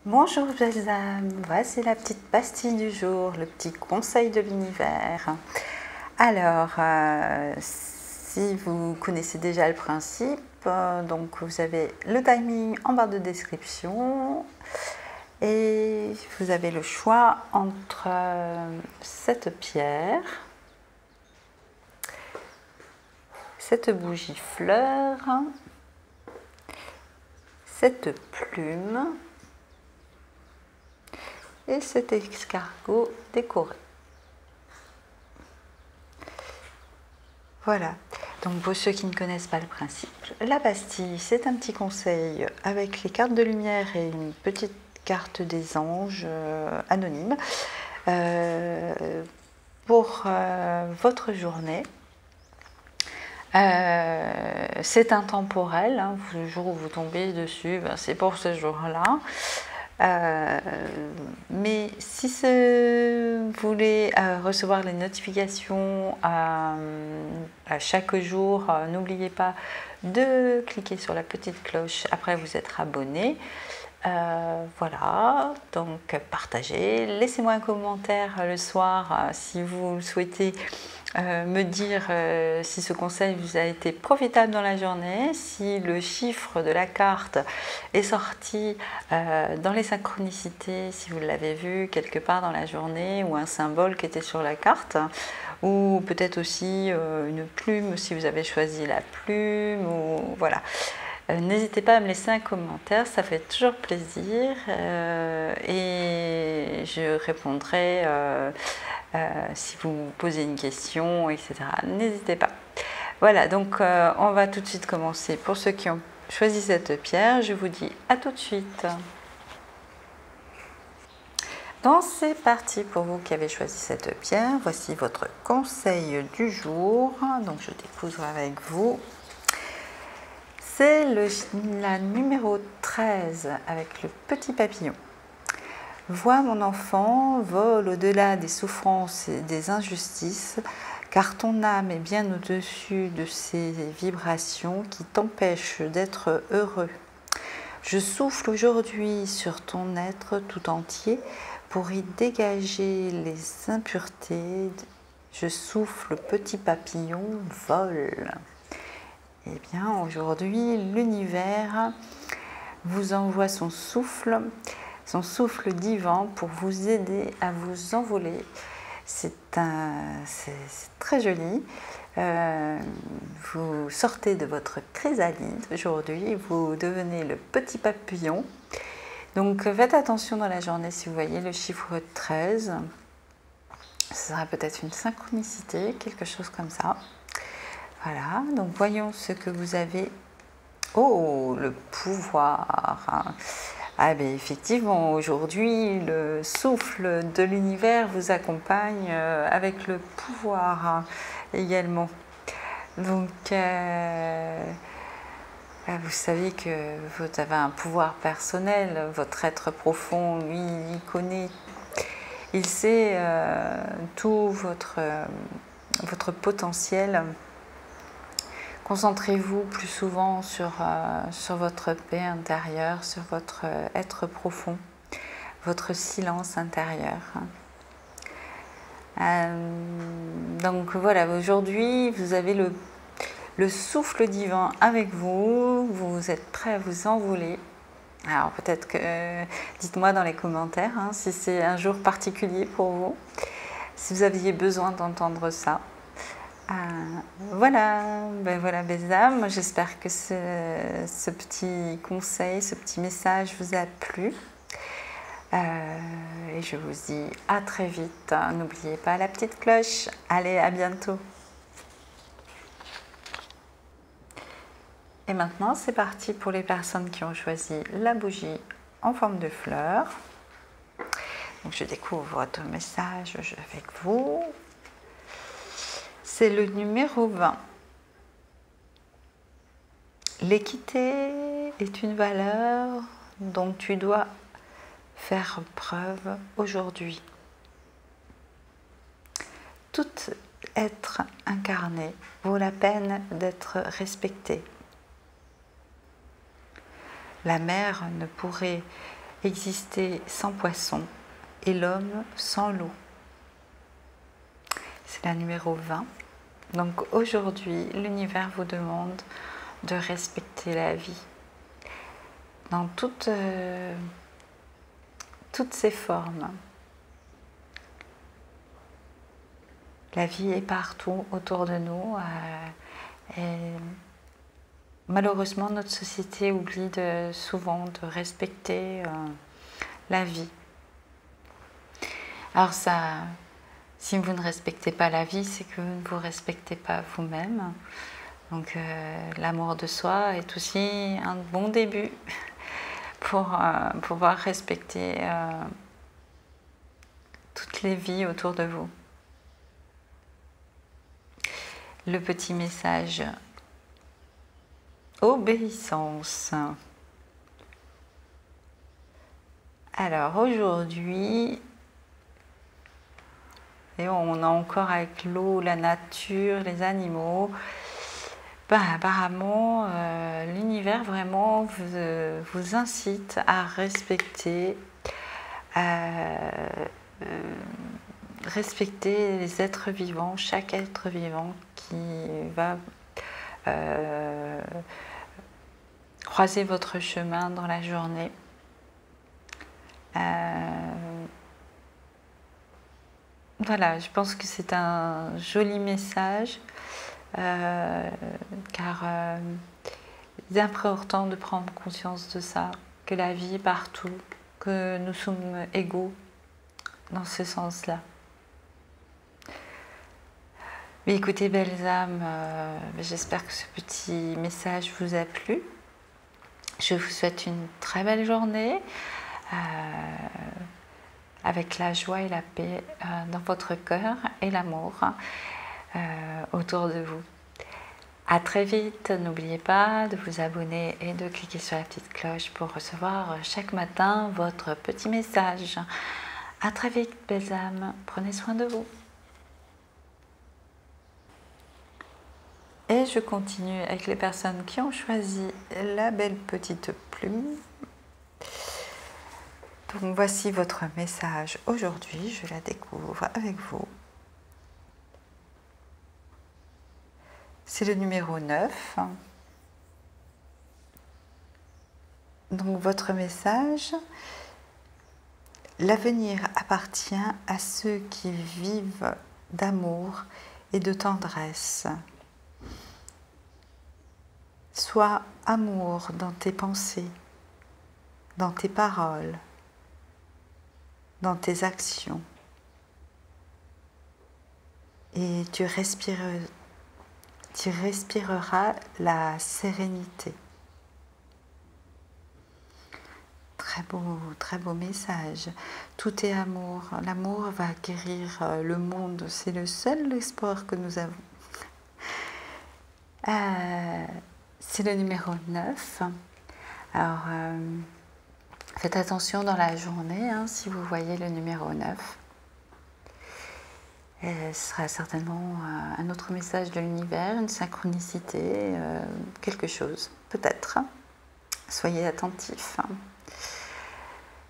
Bonjour belles âmes, voici la petite pastille du jour, le petit conseil de l'univers. Alors, si vous connaissez déjà le principe, donc vous avez le timing en barre de description et vous avez le choix entre cette pierre, cette bougie fleur, cette plume et cet escargot décoré. Voilà, donc pour ceux qui ne connaissent pas le principe, la pastille c'est un petit conseil avec les cartes de lumière et une petite carte des anges anonyme pour votre journée. C'est intemporel, hein, le jour où vous tombez dessus, ben, c'est pour ce jour-là. Mais si vous voulez recevoir les notifications à chaque jour, n'oubliez pas de cliquer sur la petite cloche après vous être abonné. Voilà, donc partagez, laissez-moi un commentaire le soir si vous souhaitez me dire si ce conseil vous a été profitable dans la journée, si le chiffre de la carte est sorti dans les synchronicités, si vous l'avez vu quelque part dans la journée, ou un symbole qui était sur la carte, ou peut-être aussi une plume si vous avez choisi la plume, ou voilà. N'hésitez pas à me laisser un commentaire, ça fait toujours plaisir et je répondrai si vous me posez une question, etc. N'hésitez pas. Voilà, donc on va tout de suite commencer. Pour ceux qui ont choisi cette pierre, je vous dis à tout de suite. Donc c'est parti pour vous qui avez choisi cette pierre. Voici votre conseil du jour. Donc je découvre avec vous. C'est la numéro 13 avec le petit papillon. Vois mon enfant, vole au-delà des souffrances et des injustices, car ton âme est bien au-dessus de ces vibrations qui t'empêchent d'être heureux. Je souffle aujourd'hui sur ton être tout entier pour y dégager les impuretés. Je souffle, petit papillon, vole. Eh bien, aujourd'hui, l'univers vous envoie son souffle divin pour vous aider à vous envoler. C'est très joli. Vous sortez de votre chrysalide aujourd'hui, vous devenez le petit papillon. Donc, faites attention dans la journée si vous voyez le chiffre 13. Ce sera peut-être une synchronicité, quelque chose comme ça. Voilà, donc voyons ce que vous avez. Oh, le pouvoir. Ah bien effectivement, aujourd'hui, le souffle de l'univers vous accompagne avec le pouvoir également. Donc, vous savez que vous avez un pouvoir personnel, votre être profond, lui, il connaît, il sait tout votre potentiel. Concentrez-vous plus souvent sur votre paix intérieure, sur votre être profond, votre silence intérieur. Donc voilà, aujourd'hui, vous avez le souffle divin avec vous, vous êtes prêt à vous envoler. Alors peut-être que, dites-moi dans les commentaires si c'est un jour particulier pour vous, si vous aviez besoin d'entendre ça. Voilà, ben voilà mes âmes, j'espère que ce petit conseil, ce petit message vous a plu. Et je vous dis à très vite. N'oubliez pas la petite cloche. Allez, à bientôt. Et maintenant, c'est parti pour les personnes qui ont choisi la bougie en forme de fleur. Donc, je découvre votre message avec vous. C'est le numéro 20. L'équité est une valeur dont tu dois faire preuve aujourd'hui. Tout être incarné vaut la peine d'être respecté. La mer ne pourrait exister sans poisson et l'homme sans l'eau. C'est la numéro 20. Donc aujourd'hui, l'univers vous demande de respecter la vie dans toutes ses formes. La vie est partout autour de nous. Et malheureusement, notre société oublie souvent de respecter la vie. Alors ça, si vous ne respectez pas la vie, c'est que vous ne vous respectez pas vous-même. Donc l'amour de soi est aussi un bon début pour pouvoir respecter toutes les vies autour de vous. Le petit message obéissance. Alors aujourd'hui, et on a encore avec l'eau, la nature, les animaux. Apparemment, l'univers vraiment vous incite à respecter les êtres vivants, chaque être vivant qui va croiser votre chemin dans la journée. Voilà, je pense que c'est un joli message, car il est important de prendre conscience de ça, que la vie est partout, que nous sommes égaux dans ce sens-là. Mais écoutez, belles âmes, j'espère que ce petit message vous a plu. Je vous souhaite une très belle journée. Avec la joie et la paix dans votre cœur et l'amour autour de vous. À très vite, n'oubliez pas de vous abonner et de cliquer sur la petite cloche pour recevoir chaque matin votre petit message. À très vite, belles âmes, prenez soin de vous. Et je continue avec les personnes qui ont choisi la belle petite plume. Donc voici votre message aujourd'hui, je la découvre avec vous. C'est le numéro 9. Donc votre message, l'avenir appartient à ceux qui vivent d'amour et de tendresse. Sois amour dans tes pensées, dans tes paroles, dans tes actions, et tu respireras la sérénité. Très beau message. Tout est amour. L'amour va guérir le monde. C'est le seul espoir que nous avons. C'est le numéro 9. Alors, faites attention dans la journée si vous voyez le numéro 9. Et ce sera certainement un autre message de l'univers, une synchronicité, quelque chose, peut-être. Soyez attentifs.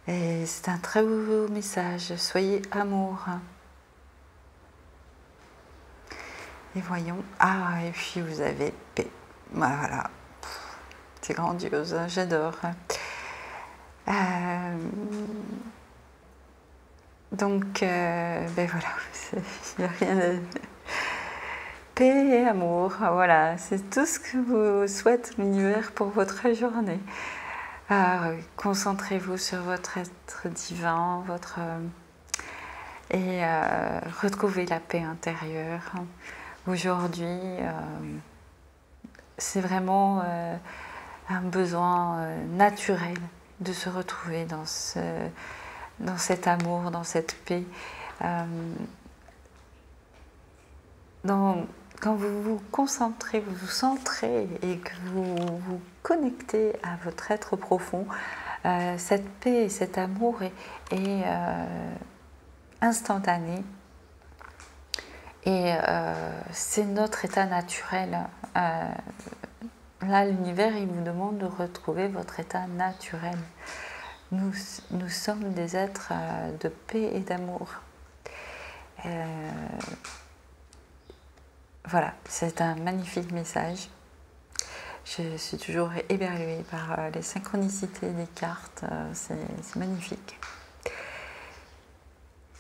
Et c'est un très beau message, soyez amour. Et voyons, et puis vous avez paix. Voilà, c'est grandiose, j'adore. Donc, voilà, il n'y a rien à dire. Paix et amour, voilà, c'est tout ce que vous souhaite l'univers pour votre journée. Concentrez-vous sur votre être divin, et retrouvez la paix intérieure. Aujourd'hui, c'est vraiment un besoin naturel de se retrouver dans cet amour, dans cette paix. Quand vous vous concentrez, vous vous centrez et que vous vous connectez à votre être profond, cette paix et cet amour est instantané. Et c'est notre état naturel. Là, l'univers, il vous demande de retrouver votre état naturel. nous sommes des êtres de paix et d'amour. Voilà, c'est un magnifique message. Je suis toujours éberluée par les synchronicités des cartes, c'est magnifique.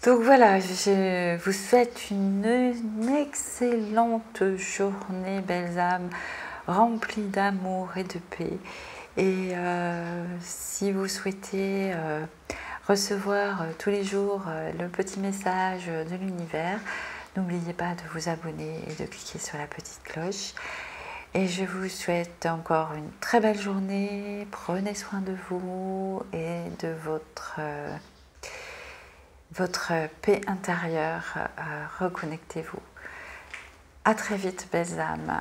Donc voilà, je vous souhaite une excellente journée, belles âmes, remplie d'amour et de paix. Et si vous souhaitez recevoir tous les jours le petit message de l'univers, n'oubliez pas de vous abonner et de cliquer sur la petite cloche. Et je vous souhaite encore une très belle journée. Prenez soin de vous et de votre paix intérieure. Reconnectez-vous. À très vite, belles âmes.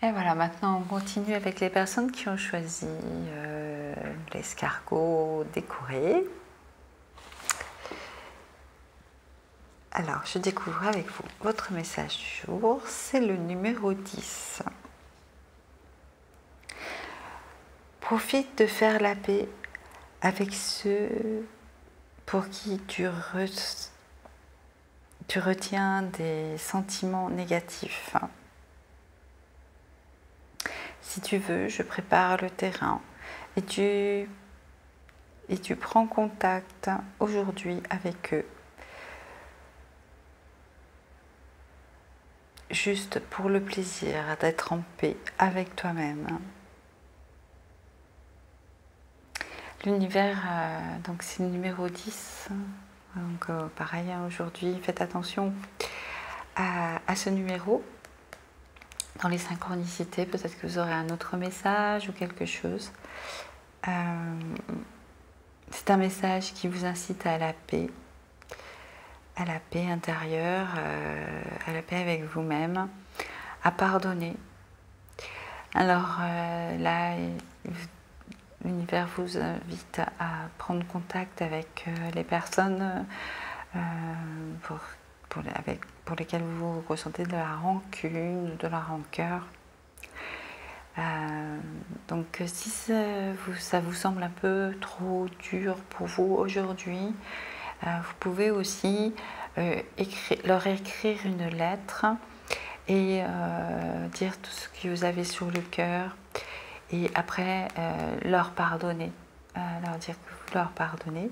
Et voilà, maintenant on continue avec les personnes qui ont choisi l'escargot décoré. Alors, je découvre avec vous votre message du jour, c'est le numéro 10. Profite de faire la paix avec ceux pour qui tu retiens des sentiments négatifs. Si tu veux, je prépare le terrain et tu prends contact aujourd'hui avec eux. Juste pour le plaisir d'être en paix avec toi-même. L'univers, donc c'est le numéro 10. Donc pareil, aujourd'hui, faites attention à ce numéro. Dans les synchronicités, peut-être que vous aurez un autre message ou quelque chose. C'est un message qui vous incite à la paix intérieure, à la paix avec vous-même, à pardonner. Alors là, l'univers vous invite à prendre contact avec les personnes pour lesquelles vous ressentez de la rancune, de la rancœur. Donc si ça vous semble un peu trop dur pour vous aujourd'hui, vous pouvez aussi leur écrire une lettre et dire tout ce que vous avez sur le cœur et après leur pardonner, leur dire que vous leur pardonnez.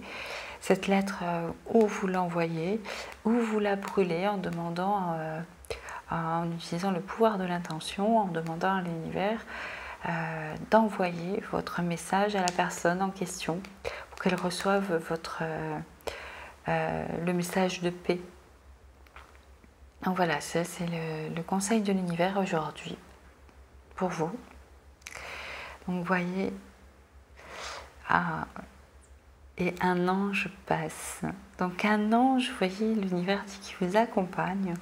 Cette lettre, ou vous l'envoyez, ou vous la brûlez en demandant, en utilisant le pouvoir de l'intention, en demandant à l'univers d'envoyer votre message à la personne en question pour qu'elle reçoive le message de paix. Donc voilà, ça c'est le conseil de l'univers aujourd'hui pour vous. Donc vous voyez, et un ange passe. Donc un ange, vous voyez, l'univers dit qu'il vous accompagne.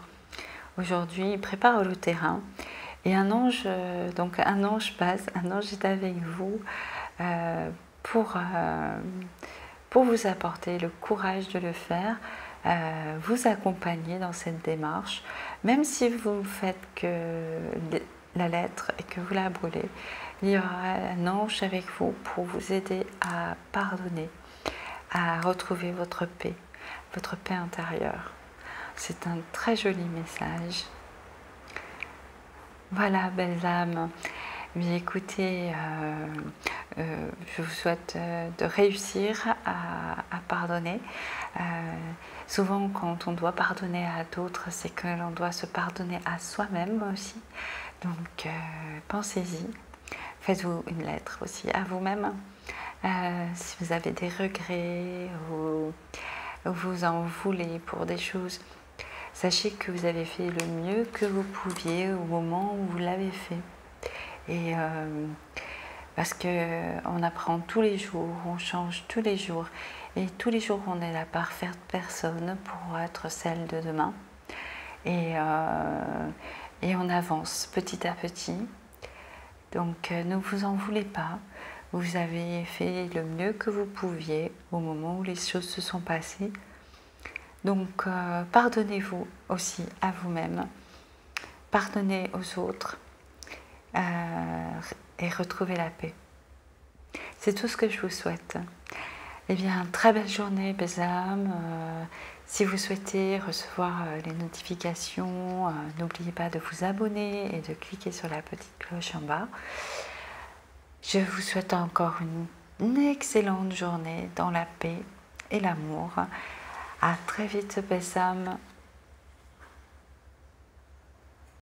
Aujourd'hui, il prépare le terrain. Et un ange, donc un ange passe, un ange est avec vous pour vous apporter le courage de le faire, vous accompagner dans cette démarche. Même si vous faites que la lettre et que vous la brûlez, il y aura un ange avec vous pour vous aider à pardonner, à retrouver votre paix intérieure. C'est un très joli message. Voilà, belles âmes. Mais écoutez, je vous souhaite de réussir à pardonner. Souvent, quand on doit pardonner à d'autres, c'est que l'on doit se pardonner à soi-même aussi. Donc, pensez-y. Faites-vous une lettre aussi à vous-même. Si vous avez des regrets ou vous en voulez pour des choses, sachez que vous avez fait le mieux que vous pouviez au moment où vous l'avez fait. Et parce qu'on apprend tous les jours, on change tous les jours. Et tous les jours, on est la parfaite personne pour être celle de demain. Et on avance petit à petit. Donc ne vous en voulez pas. Vous avez fait le mieux que vous pouviez au moment où les choses se sont passées. Donc pardonnez-vous aussi à vous-même. Pardonnez aux autres. et retrouver la paix. C'est tout ce que je vous souhaite. Eh bien, très belle journée, Besame. Si vous souhaitez recevoir les notifications, n'oubliez pas de vous abonner et de cliquer sur la petite cloche en bas. Je vous souhaite encore une excellente journée dans la paix et l'amour. À très vite, Besame.